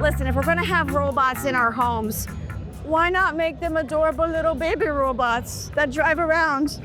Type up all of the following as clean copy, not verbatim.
Listen, if we're gonna have robots in our homes, why not make them adorable little baby robots that drive around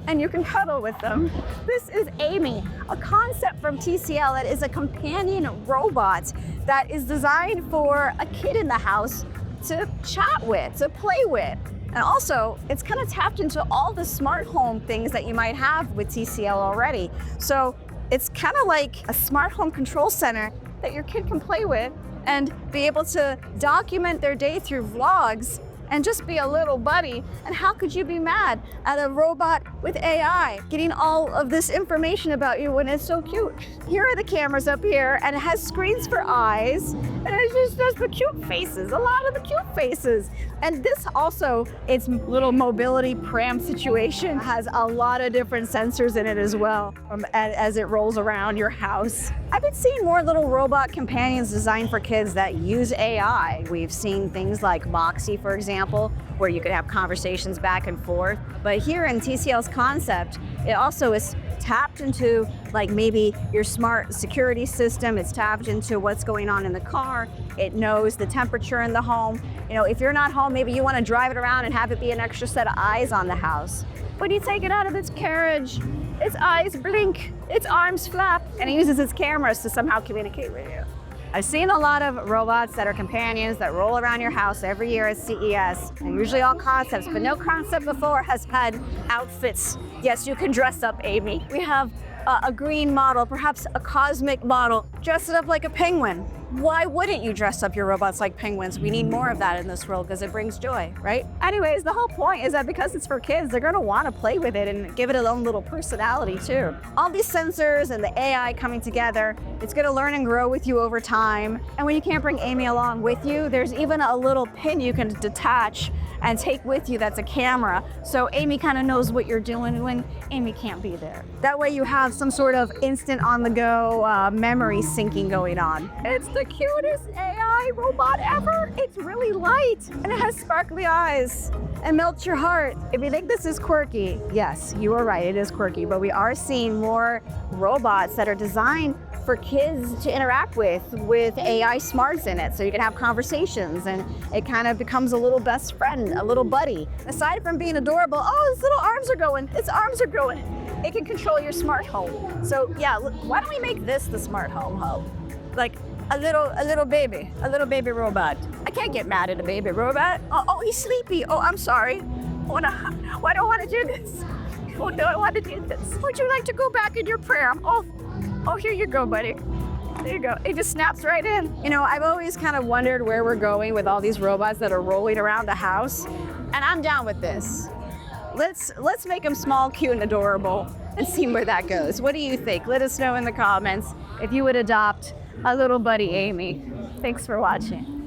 and you can cuddle with them? This is Aime, a concept from TCL that is a companion robot that is designed for a kid in the house to chat with, to play with. And also, it's kind of tapped into all the smart home things that you might have with TCL already. So it's kind of like a smart home control center that your kid can play with and be able to document their day through vlogs and just be a little buddy. And how could you be mad at a robot with AI getting all of this information about you when it's so cute? Here are the cameras up here, and it has screens for eyes, and it just does the cute faces, a lot of the cute faces. And this also, its little mobility pram situation has a lot of different sensors in it as well, as it rolls around your house. I've been seeing more little robot companions designed for kids that use AI. We've seen things like Moxie, for example, where you could have conversations back and forth. But here in TCL's concept, it also is tapped into like maybe your smart security system. It's tapped into what's going on in the car. It knows the temperature in the home. You know, if you're not home, maybe you want to drive it around and have it be an extra set of eyes on the house. When you take it out of its carriage, its eyes blink, its arms flap, and it uses its cameras to somehow communicate with you. I've seen a lot of robots that are companions that roll around your house every year at CES, and usually all concepts, but no concept before has had outfits. Yes, you can dress up, Aime. We have a green model, perhaps a cosmic model. Dress it up like a penguin. Why wouldn't you dress up your robots like penguins? We need more of that in this world because it brings joy, right? Anyways, the whole point is that because it's for kids, they're gonna wanna play with it and give it its own little personality too. All these sensors and the AI coming together, it's gonna learn and grow with you over time. And when you can't bring Aime along with you, there's even a little pin you can detach and take with you that's a camera. So Aime kind of knows what you're doing when Aime can't be there. That way you have some sort of instant on-the-go memory syncing going on. It's the cutest AI robot ever. It's really light and it has sparkly eyes and melts your heart. If you think this is quirky, yes, you are right, it is quirky, but we are seeing more robots that are designed for kids to interact with AI smarts in it. So you can have conversations and it kind of becomes a little best friend, a little buddy. Aside from being adorable, oh, its little arms are going, its arms are growing. It can control your smart home. So yeah, why don't we make this the smart home hub? Like a little baby robot. I can't get mad at a baby robot. Oh, he's sleepy. Oh, I'm sorry. Why do I want to do this? Oh, no, I want to do this. Would you like to go back in your pram? Oh, here you go, buddy. There you go. It just snaps right in. You know, I've always kind of wondered where we're going with all these robots that are rolling around the house, and I'm down with this. Let's make them small, cute, and adorable and see where that goes. What do you think? Let us know in the comments if you would adopt a little buddy Aime. Thanks for watching.